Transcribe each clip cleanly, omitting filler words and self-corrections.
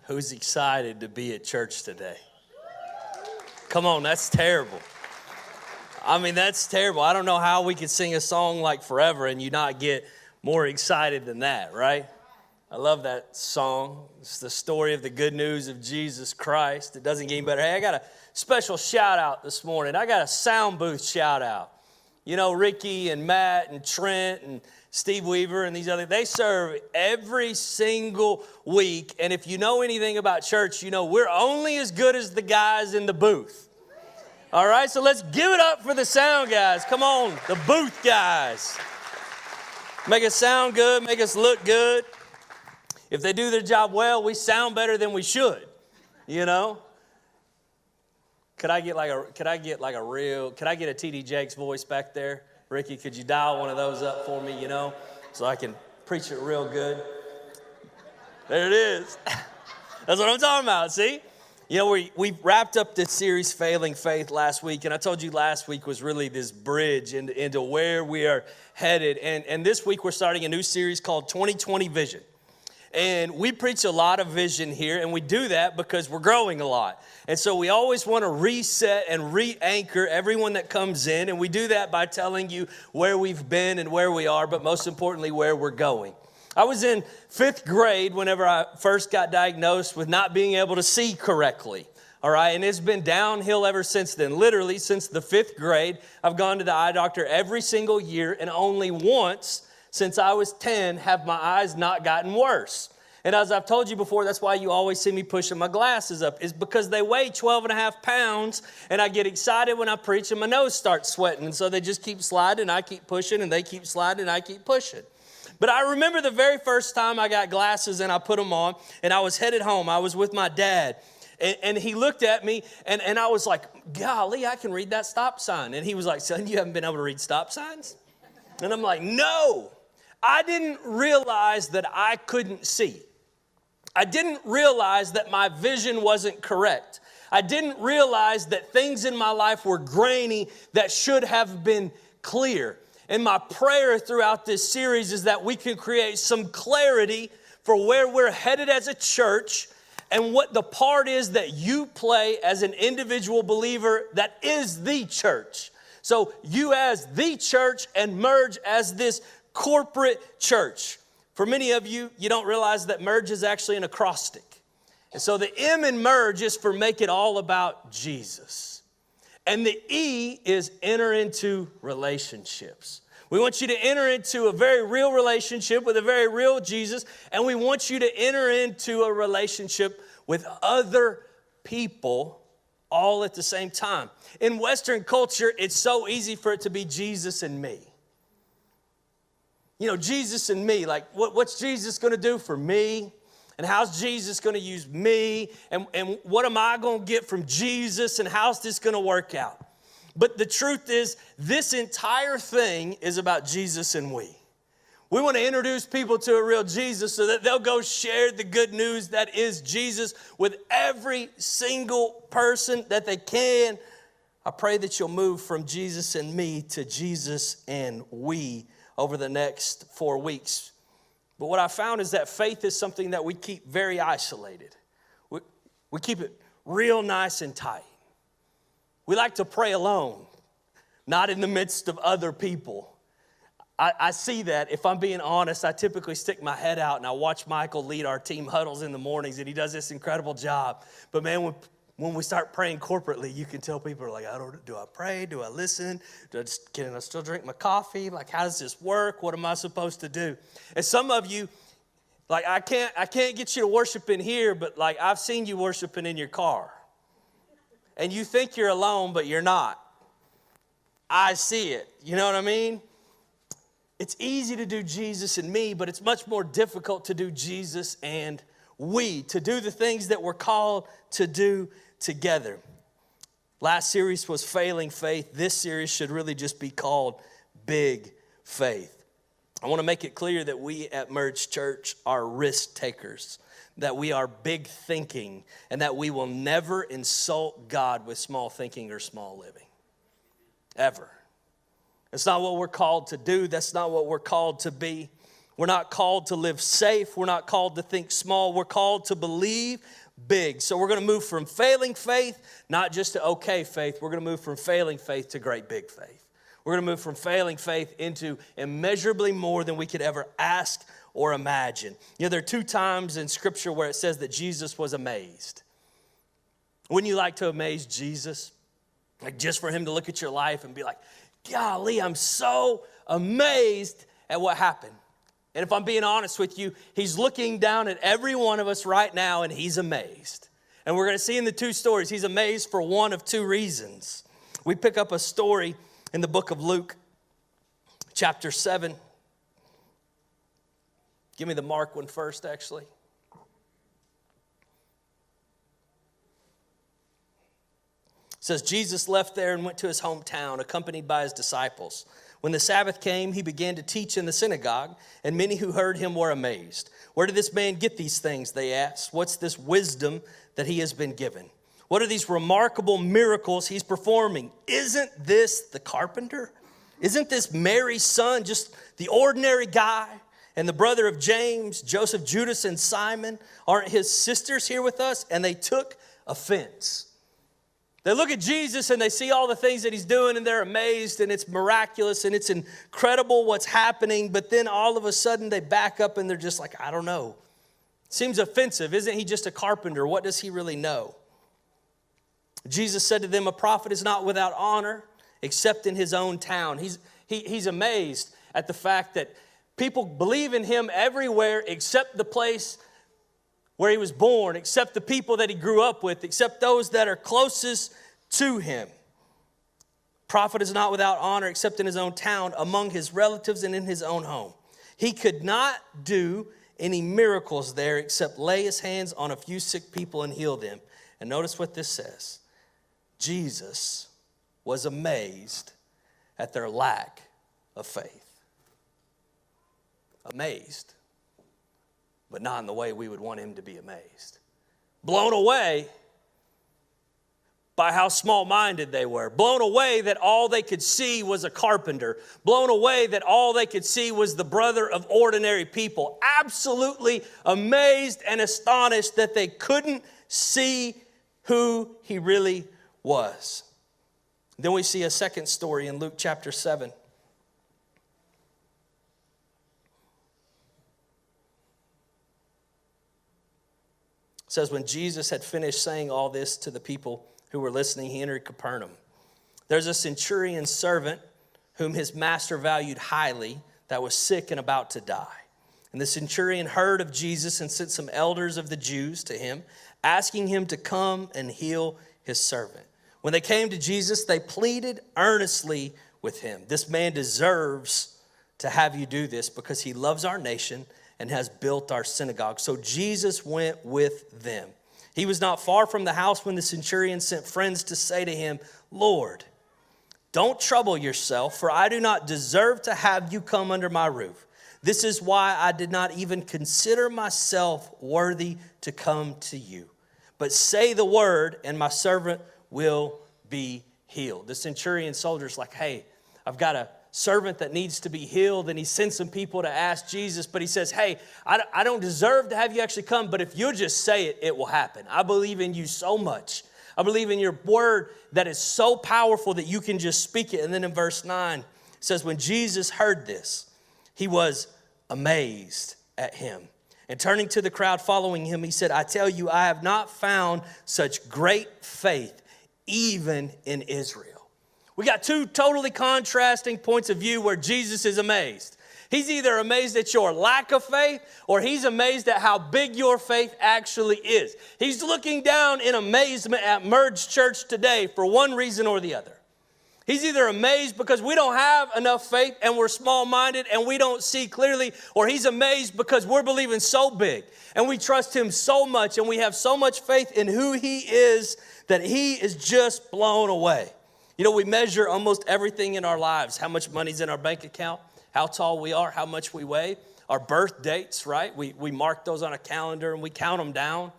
Who's excited to be at church today? Come on, that's terrible. I mean, that's terrible. I don't know how we could sing a song like Forever and you not get more excited than that, right? I love that song. It's the story of the good news of Jesus Christ. It doesn't get any better. Hey, I got a special shout out this morning. I got a sound booth shout out. You know, Ricky and Matt and Trent and Steve Weaver and these other, they serve every single week. And if you know anything about church, you know we're only as good as the guys in the booth. All right, so let's give it up for the sound guys. Come on, the booth guys. Make us sound good, make us look good. If they do their job well, we sound better than we should, you know. Could I get a TD Jakes voice back there? Ricky, could you dial one of those up for me, you know, so I can preach it real good? There it is. That's what I'm talking about, see? You know, we wrapped up this series, Failing Faith, last week, and I told you last week was really this bridge into where we are headed. And this week we're starting a new series called 2020 Vision. And we preach a lot of vision here, and we do that because we're growing a lot. And so we always want to reset and re-anchor everyone that comes in, and we do that by telling you where we've been and where we are, but most importantly, where we're going. I was in 5th grade whenever I first got diagnosed with not being able to see correctly. All right, and it's been downhill ever since then. Literally, since the 5th grade, I've gone to the eye doctor every single year, and only once since I was 10 have my eyes not gotten worse. And as I've told you before, that's why you always see me pushing my glasses up, is because they weigh 12 and a half pounds, and I get excited when I preach, and my nose starts sweating. And so they just keep sliding, and I keep pushing, and they keep sliding, and I keep pushing. But I remember the very first time I got glasses, and I put them on, and I was headed home. I was with my dad, and he looked at me, and I was like, golly, I can read that stop sign. And he was like, son, you haven't been able to read stop signs? And I'm like, no. I didn't realize that I couldn't see. I didn't realize that my vision wasn't correct. I didn't realize that things in my life were grainy that should have been clear. And my prayer throughout this series is that we can create some clarity for where we're headed as a church and what the part is that you play as an individual believer that is the church. So you as the church and Merge as this corporate church. For many of you, you don't realize that Merge is actually an acrostic. And so the M in Merge is for make it all about Jesus. And the E is enter into relationships. We want you to enter into a very real relationship with a very real Jesus. And we want you to enter into a relationship with other people all at the same time. In Western culture, it's so easy for it to be Jesus and me. You know, Jesus and me, like what's Jesus going to do for me? And how's Jesus going to use me? And what am I going to get from Jesus? And how's this going to work out? But the truth is, this entire thing is about Jesus and we. We want to introduce people to a real Jesus so that they'll go share the good news that is Jesus with every single person that they can. I pray that you'll move from Jesus and me to Jesus and we over the next 4 weeks. But what I found is that faith is something that we keep very isolated. We keep it real nice and tight. We like to pray alone, not in the midst of other people. I see that. If I'm being honest, I typically stick my head out and I watch Michael lead our team huddles in the mornings, and he does this incredible job. But man, when we start praying corporately, you can tell people are like, do I pray? Do I listen? Can I still drink my coffee? Like, how does this work? What am I supposed to do? And some of you, like, I can't get you to worship in here, but like I've seen you worshiping in your car. And you think you're alone, but you're not. I see it. You know what I mean? It's easy to do Jesus and me, but it's much more difficult to do Jesus and we, to do the things that we're called to do together. Last series was Failing Faith. This series should really just be called Big Faith. I want to make it clear that we at Merge.Church are risk takers, that we are big thinking, and that we will never insult God with small thinking or small living. Ever. That's not what we're called to do. That's not what we're called to be. We're not called to live safe. We're not called to think small. We're called to believe big. So we're going to move from failing faith, not just to okay faith. We're going to move from failing faith to great big faith. We're going to move from failing faith into immeasurably more than we could ever ask or imagine. You know, there are 2 times in Scripture where it says that Jesus was amazed. Wouldn't you like to amaze Jesus? Like just for him to look at your life and be like, golly, I'm so amazed at what happened. And if I'm being honest with you, he's looking down at every one of us right now and he's amazed. And we're going to see in the 2 stories, he's amazed for one of 2 reasons. We pick up a story in the book of Luke, chapter 7. Give me the Mark one first, actually. It says, Jesus left there and went to his hometown, accompanied by his disciples. When the Sabbath came, he began to teach in the synagogue, and many who heard him were amazed. Where did this man get these things, they asked. What's this wisdom that he has been given? What are these remarkable miracles he's performing? Isn't this the carpenter? Isn't this Mary's son, just the ordinary guy? And the brother of James, Joseph, Judas, and Simon, aren't his sisters here with us? And they took offense. They look at Jesus and they see all the things that he's doing and they're amazed and it's miraculous and it's incredible what's happening. But then all of a sudden they back up and they're just like, I don't know. Seems offensive. Isn't he just a carpenter? What does he really know? Jesus said to them, a prophet is not without honor except in his own town. He's amazed at the fact that people believe in him everywhere except the place where he was born, except the people that he grew up with, except those that are closest to him. Prophet is not without honor except in his own town, among his relatives and in his own home. He could not do any miracles there except lay his hands on a few sick people and heal them. And notice what this says. Jesus was amazed at their lack of faith. Amazed, but not in the way we would want him to be amazed. Blown away by how small-minded they were. Blown away that all they could see was a carpenter. Blown away that all they could see was the brother of ordinary people. Absolutely amazed and astonished that they couldn't see who he really was. Then we see a second story in Luke chapter 7. It says, when Jesus had finished saying all this to the people who were listening, he entered Capernaum. There's a centurion's servant whom his master valued highly that was sick and about to die. And the centurion heard of Jesus and sent some elders of the Jews to him, asking him to come and heal his servant. When they came to Jesus, they pleaded earnestly with him. This man deserves to have you do this because he loves our nation and has built our synagogue. So Jesus went with them. He was not far from the house when the centurion sent friends to say to him, Lord, don't trouble yourself, for I do not deserve to have you come under my roof. This is why I did not even consider myself worthy to come to you. But say the word, and my servant will be healed. The centurion soldier's like, hey, I've got a servant that needs to be healed, and he sends some people to ask Jesus, but he says, hey, I don't deserve to have you actually come, but if you'll just say it, it will happen. I believe in you so much. I believe in your word that is so powerful that you can just speak it. And then in verse 9, it says, when Jesus heard this, he was amazed at him. And turning to the crowd following him, he said, I tell you, I have not found such great faith, even in Israel. We got 2 totally contrasting points of view where Jesus is amazed. He's either amazed at your lack of faith or he's amazed at how big your faith actually is. He's looking down in amazement at Merge.Church today for one reason or the other. He's either amazed because we don't have enough faith and we're small-minded and we don't see clearly, or he's amazed because we're believing so big and we trust him so much and we have so much faith in who he is that he is just blown away. You know, we measure almost everything in our lives. How much money's in our bank account, how tall we are, how much we weigh, our birth dates, right? We mark those on a calendar and we count them down.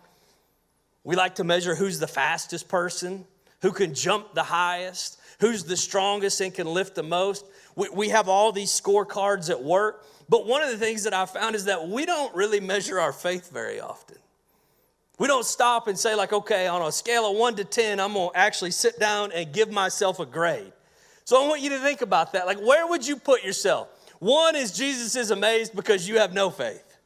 We like to measure who's the fastest person, who can jump the highest, who's the strongest and can lift the most. We have all these scorecards at work. But one of the things that I found is that we don't really measure our faith very often. We don't stop and say like, okay, on a scale of 1 to 10, I'm going to actually sit down and give myself a grade. So I want you to think about that. Like, where would you put yourself? 1 is Jesus is amazed because you have no faith.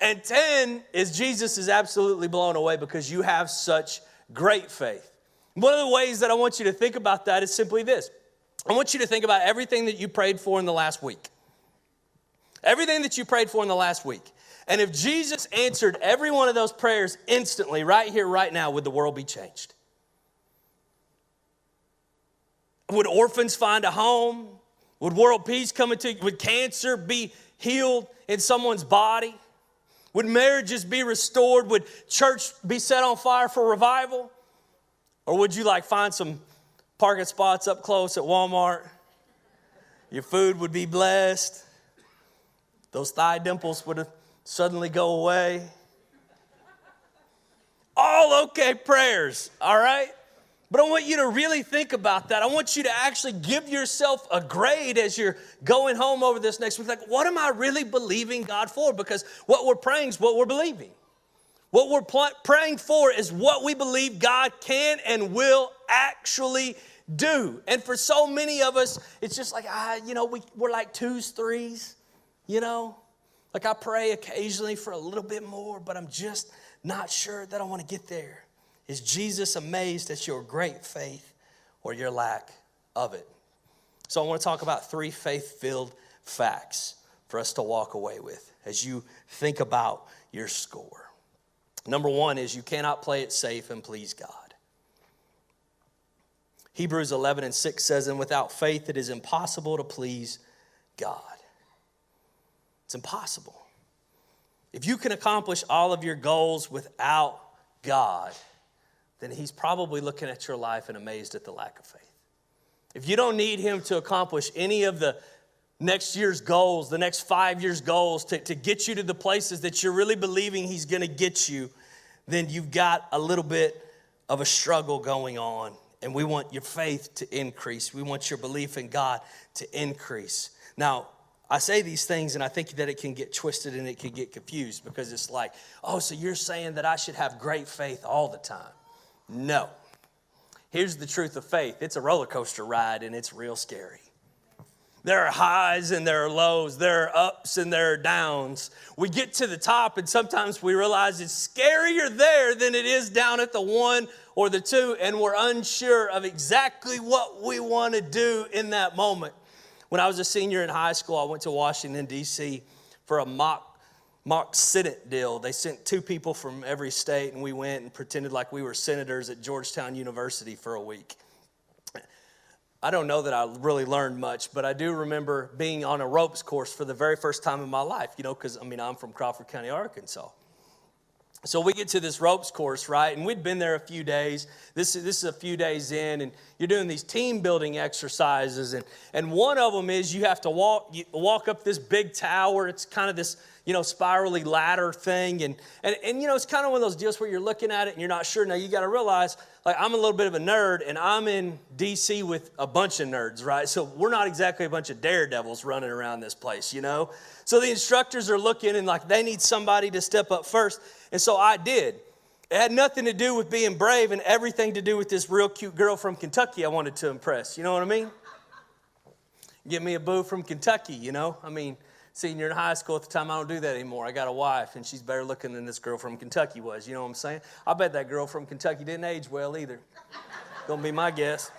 And 10 is Jesus is absolutely blown away because you have such great faith. One of the ways that I want you to think about that is simply this. I want you to think about everything that you prayed for in the last week. Everything that you prayed for in the last week. And if Jesus answered every one of those prayers instantly, right here, right now, would the world be changed? Would orphans find a home? Would world peace come into? Would cancer be healed in someone's body? Would marriages be restored? Would church be set on fire for revival? Or would you like find some parking spots up close at Walmart? Your food would be blessed. Those thigh dimples would suddenly go away. All okay prayers, all right? But I want you to really think about that. I want you to actually give yourself a grade as you're going home over this next week. Like, what am I really believing God for? Because what we're praying is what we're believing. What we're praying for is what we believe God can and will actually do. And for so many of us, it's just like, we're like 2s, 3s, Like I pray occasionally for a little bit more, but I'm just not sure that I want to get there. Is Jesus amazed at your great faith or your lack of it? So I want to talk about 3 faith-filled facts for us to walk away with as you think about your score. Number 1 is you cannot play it safe and please God. Hebrews 11:6 says, and without faith it is impossible to please God. It's impossible. If you can accomplish all of your goals without God, then he's probably looking at your life and amazed at the lack of faith. If you don't need him to accomplish any of the next year's goals, the next 5 years' goals to get you to the places that you're really believing he's going to get you, then you've got a little bit of a struggle going on. And we want your faith to increase. We want your belief in God to increase. Now, I say these things and I think that it can get twisted and it can get confused because it's like, oh, so you're saying that I should have great faith all the time. No. Here's the truth of faith. It's a roller coaster ride and it's real scary. There are highs and there are lows. There are ups and there are downs. We get to the top and sometimes we realize it's scarier there than it is down at the 1 or the 2, and we're unsure of exactly what we want to do in that moment. When I was a senior in high school, I went to Washington, D.C. for a mock Senate deal. They sent 2 people from every state, and we went and pretended like we were senators at Georgetown University for a week. I don't know that I really learned much, but I do remember being on a ropes course for the very first time in my life, because, I'm from Crawford County, Arkansas. So we get to this ropes course, right? And we'd been there a few days. This is a few days in, and you're doing these team building exercises. And one of them is you have to walk up this big tower. It's kind of this, spirally ladder thing. And it's kind of one of those deals where you're looking at it and you're not sure. Now, you got to realize, I'm a little bit of a nerd, and I'm in D.C. with a bunch of nerds, right? So we're not exactly a bunch of daredevils running around this place, So the instructors are looking and they need somebody to step up first. And so I did. It had nothing to do with being brave and everything to do with this real cute girl from Kentucky I wanted to impress. You know what I mean? Get me a boo from Kentucky, senior in high school at the time, I don't do that anymore. I got a wife, and she's better looking than this girl from Kentucky was. You know what I'm saying? I bet that girl from Kentucky didn't age well either. Gonna be my guess.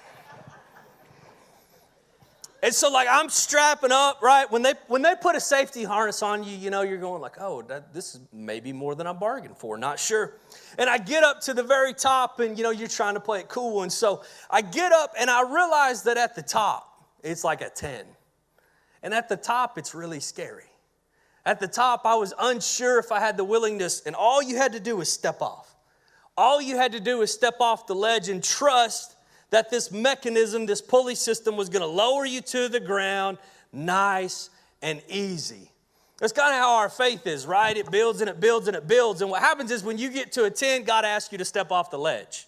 And so, I'm strapping up, right? When they put a safety harness on you, you're going like, oh, this is maybe more than I bargained for. Not sure. And I get up to the very top, and, you're trying to play it cool. And so I get up, and I realize that at the top, it's like a 10. And at the top, it's really scary. At the top, I was unsure if I had the willingness, and all you had to do was step off. All you had to do was step off the ledge and trust that this mechanism, this pulley system was going to lower you to the ground nice and easy. That's kind of how our faith is, right? It builds and it builds and it builds. And what happens is when you get to a 10, God asks you to step off the ledge.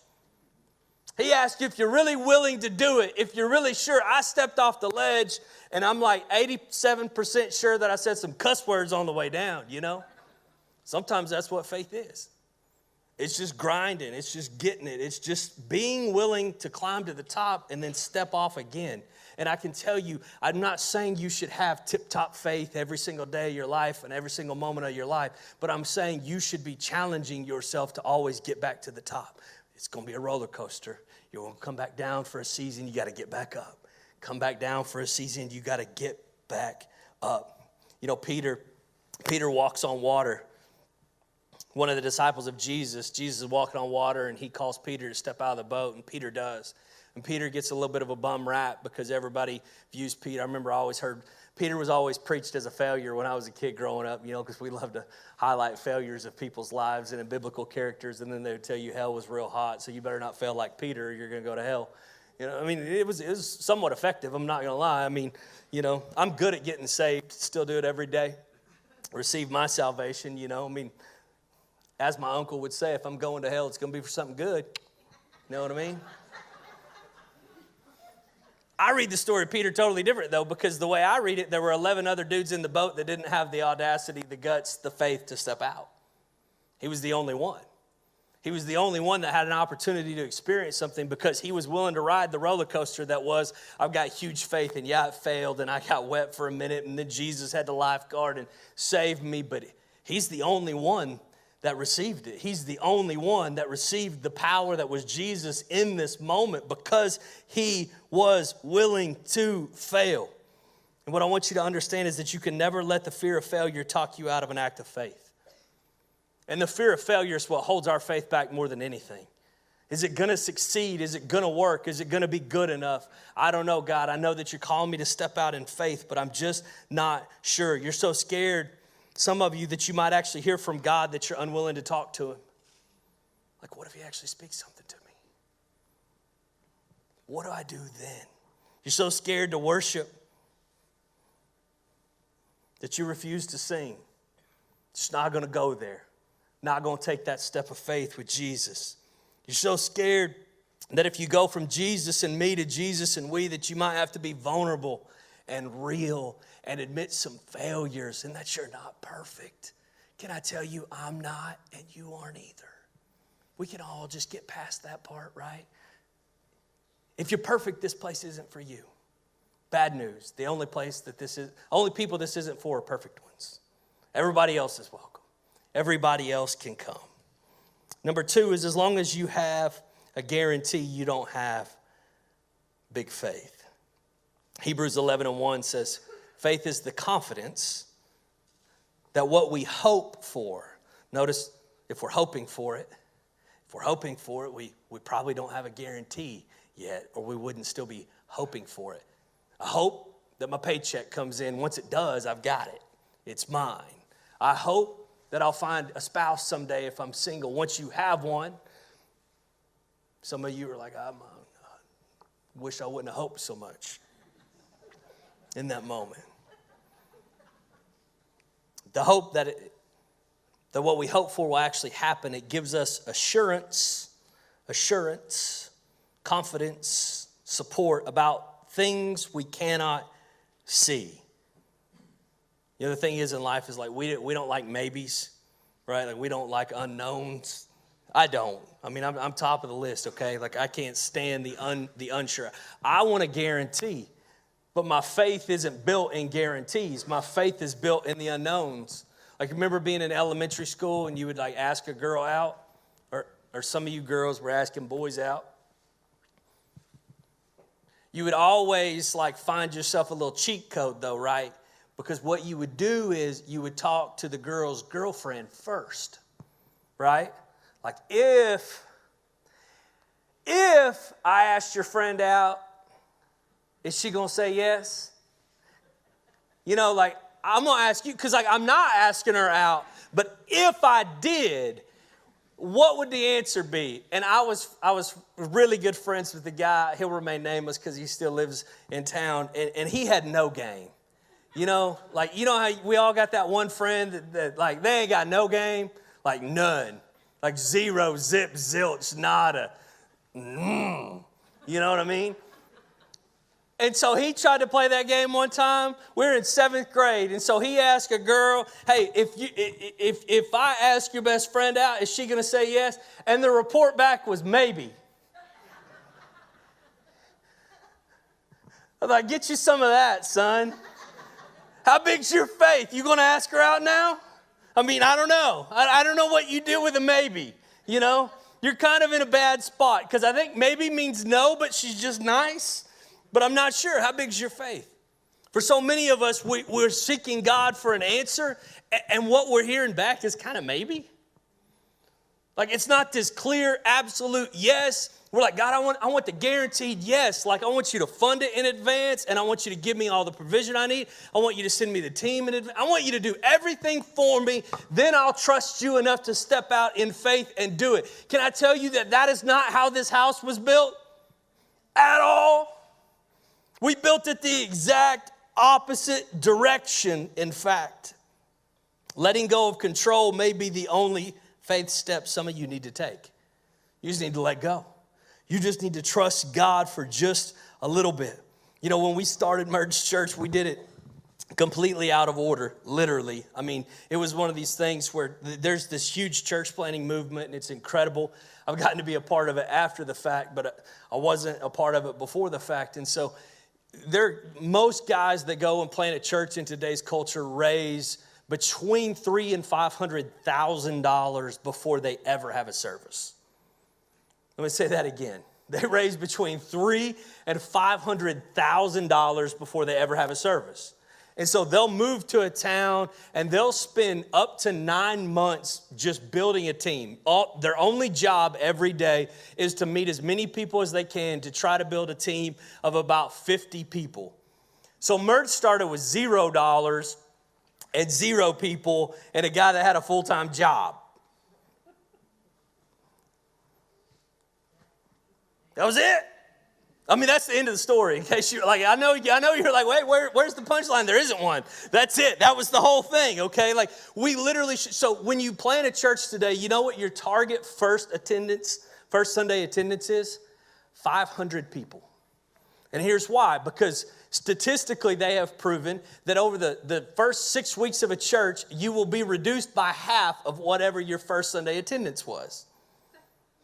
He asked you if you're really willing to do it, if you're really sure. I stepped off the ledge, and I'm like 87% sure that I said some cuss words on the way down, you know? Sometimes that's what faith is. It's just grinding. It's just getting it. It's just being willing to climb to the top and then step off again. And I can tell you, I'm not saying you should have tip-top faith every single day of your life and every single moment of your life, but I'm saying you should be challenging yourself to always get back to the top. It's going to be a roller coaster. You're going to come back down for a season. You got to get back up. Come back down for a season. You got to get back up. You know, Peter walks on water. One of the disciples of Jesus is walking on water, and he calls Peter to step out of the boat, and Peter does. And Peter gets a little bit of a bum rap because everybody views Peter. I remember I always heard Peter was always preached as a failure when I was a kid growing up, you know, because we love to highlight failures of people's lives and in biblical characters, and then they would tell you hell was real hot, so you better not fail like Peter or you're going to go to hell. You know, I mean, it was somewhat effective, I'm not going to lie. I mean, you know, I'm good at getting saved, still do it every day, receive my salvation, you know. I mean, as my uncle would say, if I'm going to hell, it's going to be for something good. You know what I mean? I read the story of Peter totally different, though, because the way I read it, there were 11 other dudes in the boat that didn't have the audacity, the guts, the faith to step out. He was the only one. He was the only one that had an opportunity to experience something because he was willing to ride the roller coaster that was, I've got huge faith, and yeah, it failed, and I got wet for a minute, and then Jesus had the lifeguard and saved me, but he's the only one that received it. He's the only one that received the power that was Jesus in this moment because he was willing to fail. And what I want you to understand is that you can never let the fear of failure talk you out of an act of faith. And the fear of failure is what holds our faith back more than anything. Is it going to succeed? Is it going to work? Is it going to be good enough? I don't know, God. I know that you're calling me to step out in faith, but I'm just not sure. You're so scared, some of you, that you might actually hear from God that you're unwilling to talk to him. Like, what if he actually speaks something to me? What do I do then? You're so scared to worship that you refuse to sing. Just not going to go there. Not going to take that step of faith with Jesus. You're so scared that if you go from Jesus and me to Jesus and we, that you might have to be vulnerable and real and admit some failures and that you're not perfect. Can I tell you, I'm not and you aren't either. We can all just get past that part, right? If you're perfect, this place isn't for you. Bad news. The only people this isn't for are perfect ones. Everybody else is welcome. Everybody else can come. Number 2 is as long as you have a guarantee, you don't have big faith. Hebrews 11:1 says, faith is the confidence that what we hope for. Notice, if we're hoping for it, we probably don't have a guarantee yet, or we wouldn't still be hoping for it. I hope that my paycheck comes in. Once it does, I've got it. It's mine. I hope that I'll find a spouse someday if I'm single. Once you have one, some of you are like, I wish I wouldn't have hoped so much in that moment. The hope that what we hope for will actually happen, it gives us assurance, confidence, support about things we cannot see. The other thing is in life is like we don't like maybes, right? Like we don't like unknowns. I don't. I mean, I'm top of the list, okay? Like I can't stand the unsure. I want a guarantee, but my faith isn't built in guarantees. My faith is built in the unknowns. Like remember being in elementary school and you would like ask a girl out, or some of you girls were asking boys out. You would always like find yourself a little cheat code though, right? Because what you would do is you would talk to the girl's girlfriend first, right? Like if I asked your friend out, is she going to say yes? You know, like I'm going to ask you, because like I'm not asking her out, but if I did, what would the answer be? And I was really good friends with the guy. He'll remain nameless because he still lives in town, and he had no game. You know, like, you know how we all got that one friend that like, they ain't got no game? Like, none. Like, zero, zip, zilch, nada. You know what I mean? And so he tried to play that game one time. We're in 7th grade. And so he asked a girl, hey, if I ask your best friend out, is she going to say yes? And the report back was maybe. I was like, get you some of that, son. How big's your faith? You going to ask her out now? I mean, I don't know. I don't know what you do with a maybe, you know? You're kind of in a bad spot because I think maybe means no, but she's just nice. But I'm not sure. How big's your faith? For so many of us, we're seeking God for an answer, and what we're hearing back is kind of maybe. Like, it's not this clear, absolute yes. We're like, God, I want the guaranteed yes. Like, I want you to fund it in advance, and I want you to give me all the provision I need. I want you to send me the team in advance. I want you to do everything for me. Then I'll trust you enough to step out in faith and do it. Can I tell you that is not how this house was built at all? We built it the exact opposite direction, in fact. Letting go of control may be the only faith step some of you need to take. You just need to let go. You just need to trust God for just a little bit. You know, when we started Merge.Church, we did it completely out of order, literally. I mean, it was one of these things where there's this huge church planting movement, and it's incredible. I've gotten to be a part of it after the fact, but I wasn't a part of it before the fact. And so most guys that go and plant a church in today's culture raise between $300,000 and $500,000 before they ever have a service. Let me say that again. They raise between $300,000 and $500,000 before they ever have a service. And so they'll move to a town and they'll spend up to 9 months just building a team. Their only job every day is to meet as many people as they can to try to build a team of about 50 people. So Merge started with $0 and 0 people and a guy that had a full-time job. That was it. I mean, that's the end of the story. In case you're like, I know you're like, wait, where's the punchline? There isn't one. That's it. That was the whole thing, okay? Like, we literally, so when you plan a church today, you know what your target first Sunday attendance is? 500 people. And here's why. Because statistically, they have proven that over the first 6 weeks of a church, you will be reduced by half of whatever your first Sunday attendance was.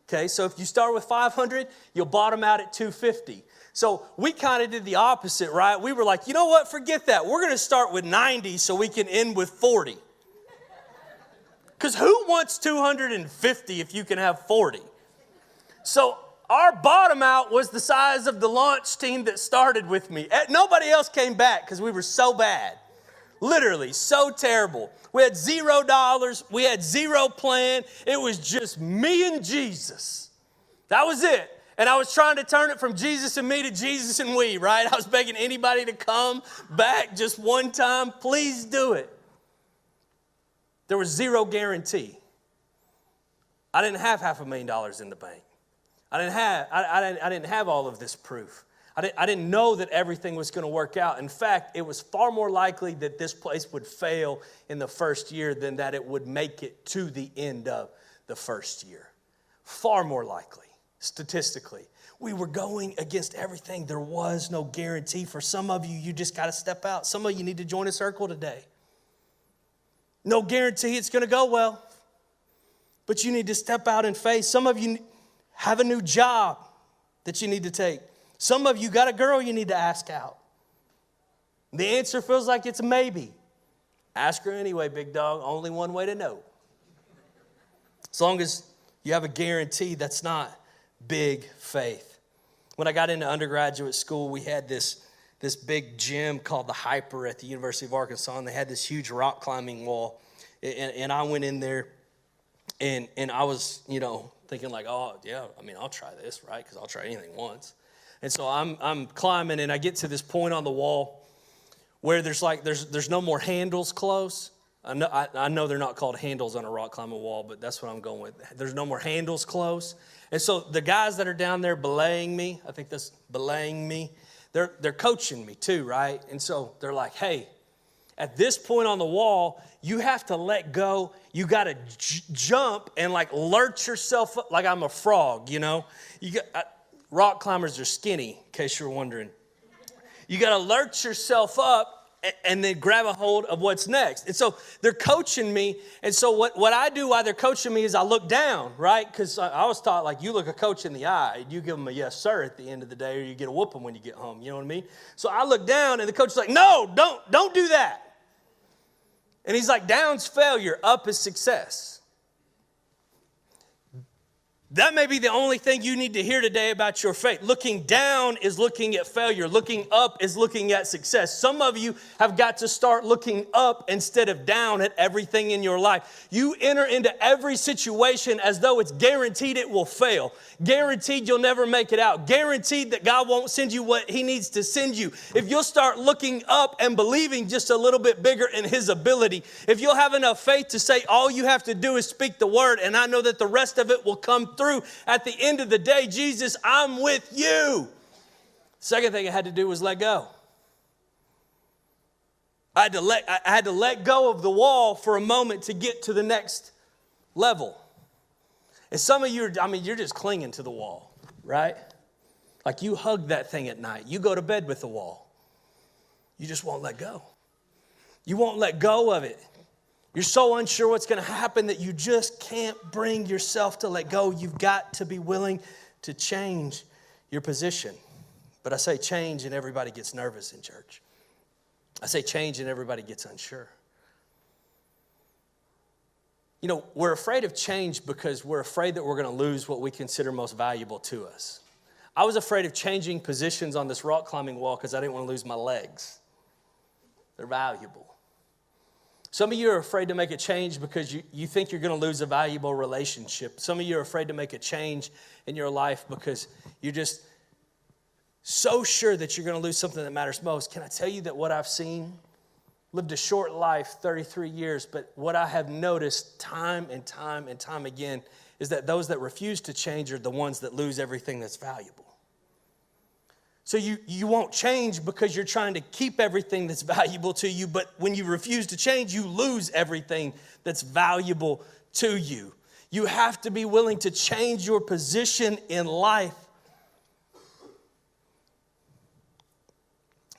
Okay, so if you start with 500, you'll bottom out at 250. So we kind of did the opposite, right? We were like, you know what? Forget that. We're going to start with 90 so we can end with 40. Because who wants 250 if you can have 40? So our bottom out was the size of the launch team that started with me. Nobody else came back because we were so bad. Literally, so terrible. We had $0. We had 0 plan. It was just me and Jesus. That was it. And I was trying to turn it from Jesus and me to Jesus and we, right? I was begging anybody to come back just one time. Please do it. There was 0 guarantee. I didn't have $500,000 in the bank. I didn't have all of this proof. I didn't know that everything was going to work out. In fact, it was far more likely that this place would fail in the first year than that it would make it to the end of the first year. Far more likely, statistically. We were going against everything. There was no guarantee. For some of you, you just got to step out. Some of you need to join a circle today. No guarantee it's going to go well, but you need to step out in faith. Some of you have a new job that you need to take. Some of you got a girl you need to ask out. The answer feels like it's a maybe. Ask her anyway, big dog. Only one way to know. As long as you have a guarantee, that's not big faith. When I got into undergraduate school, we had this big gym called the Hyper at the University of Arkansas, and they had this huge rock climbing wall. And I went in there, and I was, thinking like, oh, yeah, I'll try this, right? Because I'll try anything once. And so I'm climbing, and I get to this point on the wall where there's no more handles close. I know they're not called handles on a rock climbing wall, but that's what I'm going with. There's no more handles close. And so the guys that are down there belaying me, I think that's belaying me, they're coaching me too, right? And so they're like, hey, At this point on the wall, you have to let go. You got to jump and like lurch yourself up like I'm a frog, you know. Rock climbers are skinny, in case you're wondering. You got to lurch yourself up and then grab a hold of what's next. And so they're coaching me. And so what I do while they're coaching me is I look down, right? Because I was taught, like, you look a coach in the eye, you give them a yes, sir at the end of the day, or you get a whooping when you get home. You know what I mean? So I look down, and the coach is like, no, don't do that. And he's like, down's failure, up is success. That may be the only thing you need to hear today about your faith. Looking down is looking at failure. Looking up is looking at success. Some of you have got to start looking up instead of down at everything in your life. You enter into every situation as though it's guaranteed it will fail. Guaranteed you'll never make it out. Guaranteed that God won't send you what he needs to send you. If you'll start looking up and believing just a little bit bigger in his ability, if you'll have enough faith to say all you have to do is speak the word, and I know that the rest of it will come through. At the end of the day, Jesus, I'm with you. Second thing I had to do was let go. I had to let go of the wall for a moment to get to the next level. And some of you, you're just clinging to the wall, right? Like you hug that thing at night. You go to bed with the wall. You just won't let go. You won't let go of it. You're so unsure what's going to happen that you just can't bring yourself to let go. You've got to be willing to change your position. But I say change and everybody gets nervous in church. I say change and everybody gets unsure. You know, we're afraid of change because we're afraid that we're going to lose what we consider most valuable to us. I was afraid of changing positions on this rock climbing wall because I didn't want to lose my legs. They're valuable. Some of you are afraid to make a change because you think you're going to lose a valuable relationship. Some of you are afraid to make a change in your life because you're just so sure that you're going to lose something that matters most. Can I tell you that what I've seen? Lived a short life, 33 years, but what I have noticed time and time and time again is that those that refuse to change are the ones that lose everything that's valuable. So you won't change because you're trying to keep everything that's valuable to you, but when you refuse to change, you lose everything that's valuable to you. You have to be willing to change your position in life.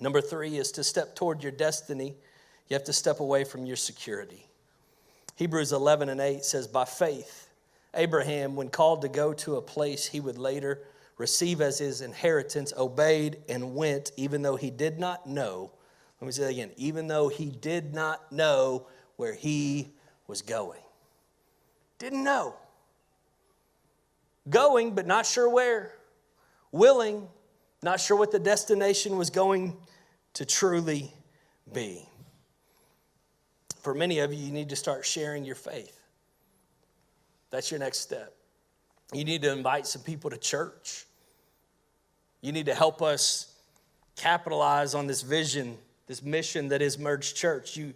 Number 3 is to step toward your destiny. You have to step away from your security. Hebrews 11:8 says, by faith, Abraham, when called to go to a place he would later receive as his inheritance, obeyed and went, even though he did not know. Let me say that again. Even though he did not know where he was going. Didn't know. Going, but not sure where. Willing, not sure what the destination was going to truly be. For many of you, you need to start sharing your faith. That's your next step. You need to invite some people to church. You need to help us capitalize on this vision, this mission that is Merge.Church. You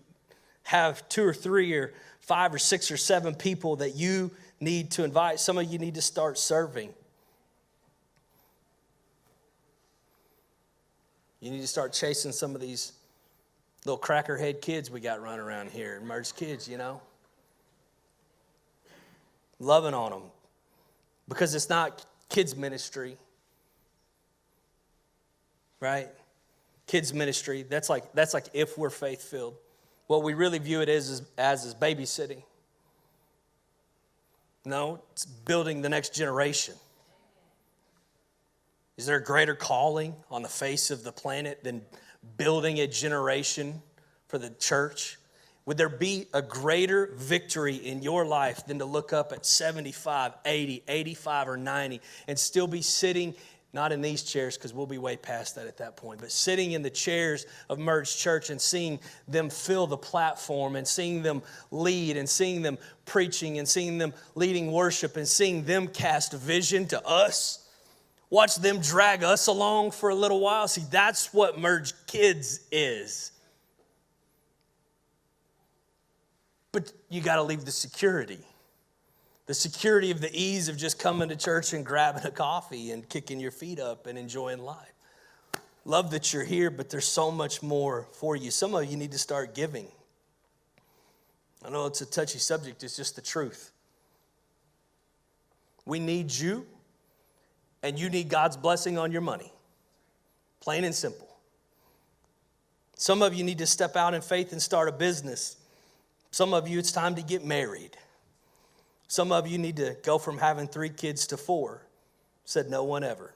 have 2 or 3 or 5 or 6 or 7 people that you need to invite. Some of you need to start serving. You need to start chasing some of these little crackerhead kids we got running around here, Merge kids, you know. Loving on them. Because it's not kids ministry. Right? Kids ministry. That's like if we're faith-filled. What we really view it as is babysitting. No, it's building the next generation. Is there a greater calling on the face of the planet than building a generation for the church? Would there be a greater victory in your life than to look up at 75, 80, 85, or 90 and still be sitting, not in these chairs because we'll be way past that at that point, but sitting in the chairs of Merge.Church and seeing them fill the platform and seeing them lead and seeing them preaching and seeing them leading worship and seeing them cast vision to us? Watch them drag us along for a little while. See, that's what Merge Kids is. But you got to leave the security. The security of the ease of just coming to church and grabbing a coffee and kicking your feet up and enjoying life. Love that you're here, but there's so much more for you. Some of you need to start giving. I know it's a touchy subject. It's just the truth. We need you, and you need God's blessing on your money. Plain and simple. Some of you need to step out in faith and start a business. Some of you, it's time to get married. Some of you need to go from having 3 kids to 4. Said no one ever.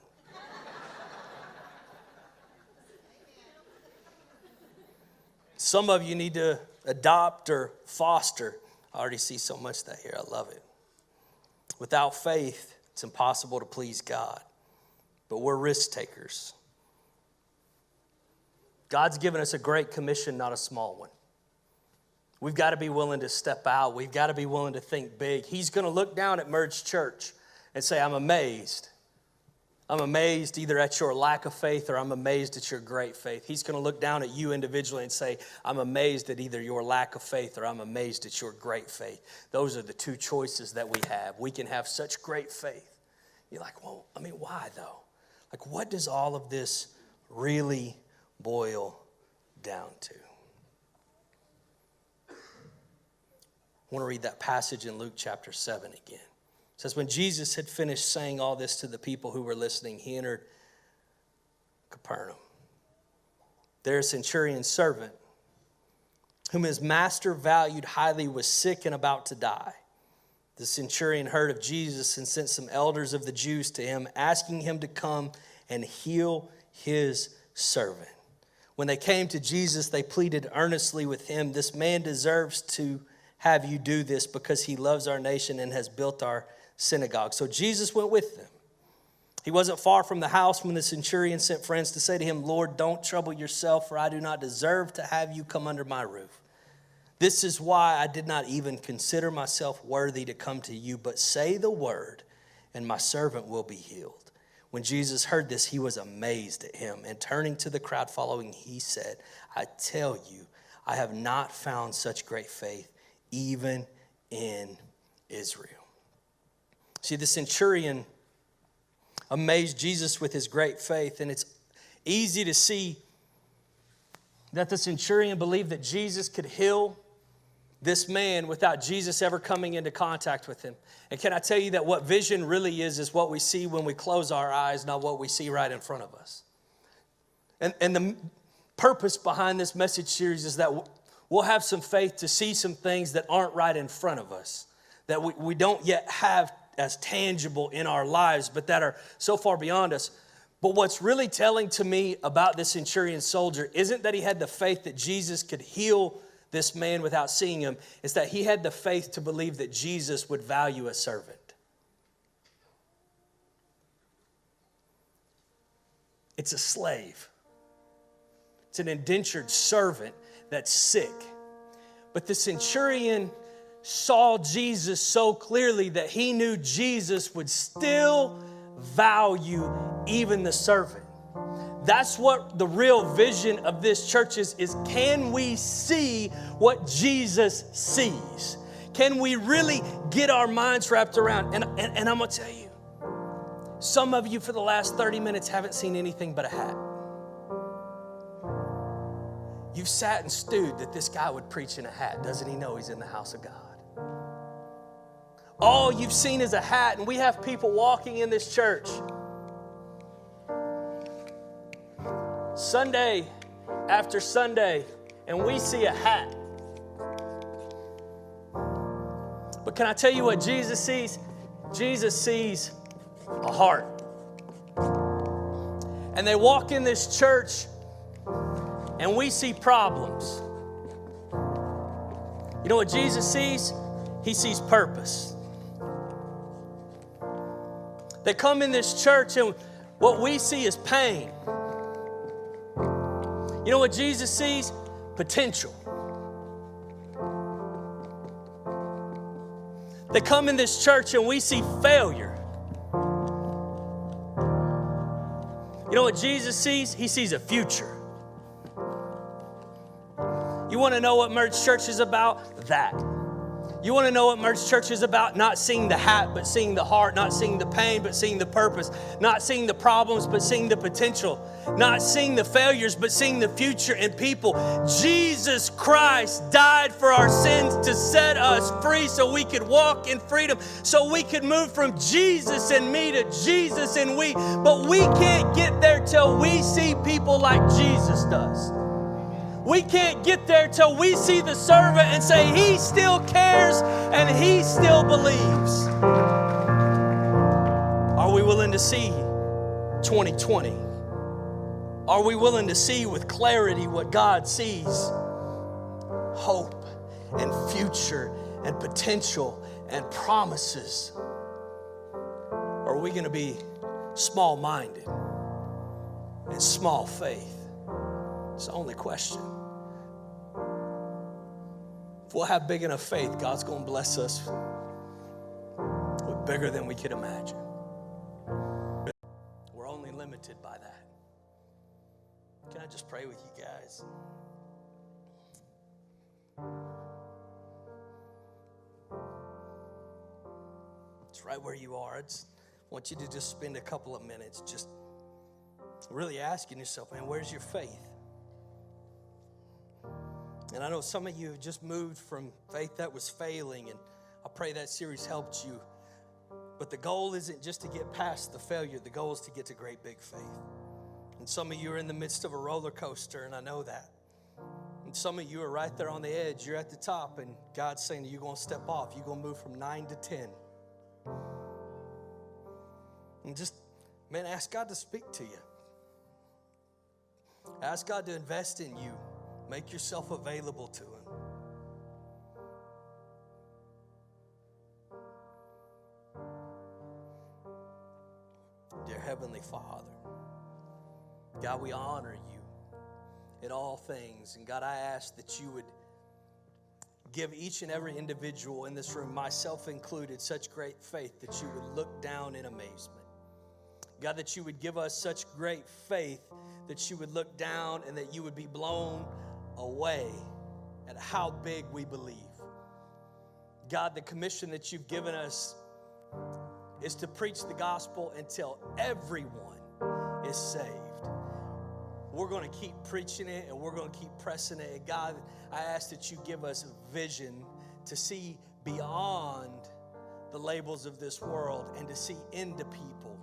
Some of you need to adopt or foster. I already see so much of that here. I love it. Without faith, it's impossible to please God. But we're risk takers. God's given us a great commission, not a small one. We've got to be willing to step out. We've got to be willing to think big. He's going to look down at Merge.Church and say, I'm amazed. I'm amazed either at your lack of faith or I'm amazed at your great faith. He's going to look down at you individually and say, I'm amazed at either your lack of faith or I'm amazed at your great faith. Those are the 2 choices that we have. We can have such great faith. You're like, well, I mean, why though? Like, what does all of this really boil down to? I want to read that passage in Luke chapter 7 again. It says, when Jesus had finished saying all this to the people who were listening, he entered Capernaum. There a centurion's servant, whom his master valued highly, was sick and about to die. The centurion heard of Jesus and sent some elders of the Jews to him, asking him to come and heal his servant. When they came to Jesus, they pleaded earnestly with him, this man deserves to have you do this because he loves our nation and has built our synagogue. So Jesus went with them. He wasn't far from the house when the centurion sent friends to say to him, Lord, don't trouble yourself, for I do not deserve to have you come under my roof. This is why I did not even consider myself worthy to come to you, but say the word, and my servant will be healed. When Jesus heard this, he was amazed at him, and turning to the crowd following, he said, I tell you, I have not found such great faith, even in Israel. See, the centurion amazed Jesus with his great faith, and it's easy to see that the centurion believed that Jesus could heal this man without Jesus ever coming into contact with him. And can I tell you that what vision really is what we see when we close our eyes, not what we see right in front of us. And the purpose behind this message series is that we'll have some faith to see some things that aren't right in front of us, that we don't yet have as tangible in our lives, but that are so far beyond us. But what's really telling to me about this centurion soldier isn't that he had the faith that Jesus could heal this man without seeing him. It's that he had the faith to believe that Jesus would value a servant. It's a slave. It's an indentured servant that's sick. But the centurion saw Jesus so clearly that he knew Jesus would still value even the servant. That's what the real vision of this church is can we see what Jesus sees? Can we really get our minds wrapped around? And I'm going to tell you, some of you for the last 30 minutes haven't seen anything but a hat. You've sat and stewed that this guy would preach in a hat. Doesn't he know he's in the house of God? All you've seen is a hat, and we have people walking in this church Sunday after Sunday, and we see a hat. But can I tell you what Jesus sees? Jesus sees a heart. And they walk in this church, and we see problems. You know what Jesus sees? He sees purpose. They come in this church, and what we see is pain. You know what Jesus sees? Potential. They come in this church and we see failure. You know what Jesus sees? He sees a future. You want to know what Merge.Church is about? That. You want to know what Merge.Church is about? Not seeing the hat, but seeing the heart. Not seeing the pain, but seeing the purpose. Not seeing the problems, but seeing the potential. Not seeing the failures, but seeing the future in people. Jesus Christ died for our sins to set us free so we could walk in freedom, so we could move from Jesus and me to Jesus and we. But we can't get there till we see people like Jesus does. We can't get there till we see the servant and say, he still cares and he still believes. Are we willing to see 2020? Are we willing to see with clarity what God sees? Hope and future and potential and promises. Or are we going to be small-minded and small faith? It's the only question. If we'll have big enough faith, God's going to bless us with bigger than we could imagine. We're only limited by that. Can I just pray with you guys? It's right where you are. I want you to just spend a couple of minutes just really asking yourself, man, where's your faith? And I know some of you have just moved from faith that was failing, and I pray that series helped you. But the goal isn't just to get past the failure. The goal is to get to great big faith. And some of you are in the midst of a roller coaster, and I know that. And some of you are right there on the edge. You're at the top, and God's saying you're going to step off. You're going to move from 9 to 10. And just, man, ask God to speak to you. Ask God to invest in you. Make yourself available to Him. Dear Heavenly Father, God, we honor you in all things. And God, I ask that you would give each and every individual in this room, myself included, such great faith that you would look down in amazement. God, that you would give us such great faith that you would look down and that you would be blown away at how big we believe. God, the commission that you've given us is to preach the gospel until everyone is saved. We're going to keep preaching it and we're going to keep pressing it. And God, I ask that you give us vision to see beyond the labels of this world and to see into people,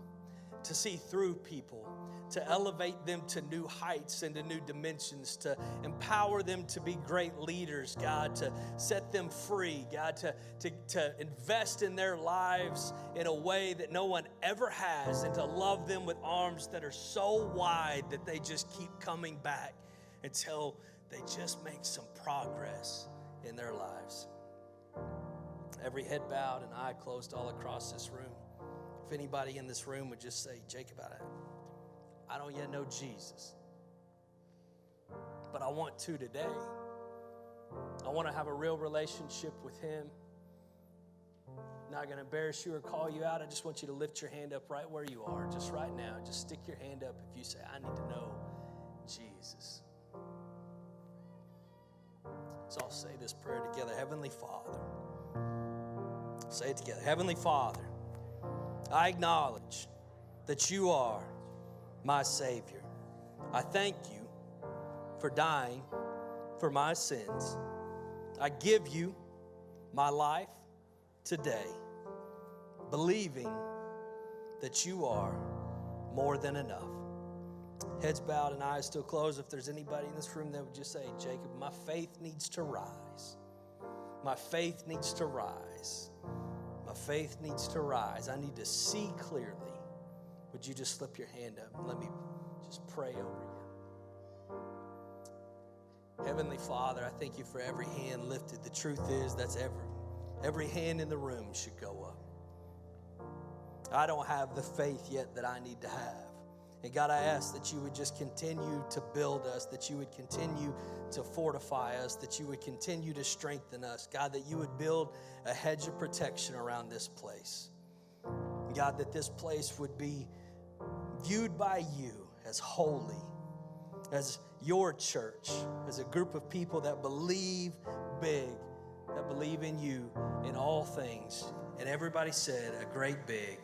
to see through people, to elevate them to new heights and to new dimensions, to empower them to be great leaders, God, to set them free, God, to invest in their lives in a way that no one ever has, and to love them with arms that are so wide that they just keep coming back until they just make some progress in their lives. Every head bowed and eye closed all across this room. If anybody in this room would just say, Jacob, I don't yet know Jesus, but I want to today. I want to have a real relationship with Him. Not going to embarrass you or call you out. I just want you to lift your hand up right where you are, just right now. Just stick your hand up if you say, I need to know Jesus. So I'll say this prayer together. Heavenly Father. Say it together. Heavenly Father, I acknowledge that you are my Savior. I thank you for dying for my sins. I give you my life today, believing that you are more than enough. Heads bowed and eyes still closed. If there's anybody in this room that would just say, Jacob, my faith needs to rise. My faith needs to rise. My faith needs to rise. I need to see clearly. Would you just slip your hand up and let me just pray over you? Heavenly Father, I thank you for every hand lifted. The truth is that's every hand in the room should go up. I don't have the faith yet that I need to have. And God, I ask that you would just continue to build us, that you would continue to fortify us, that you would continue to strengthen us. God, that you would build a hedge of protection around this place. God, that this place would be viewed by you as holy, as your church, as a group of people that believe big, that believe in you in all things. And everybody said a great big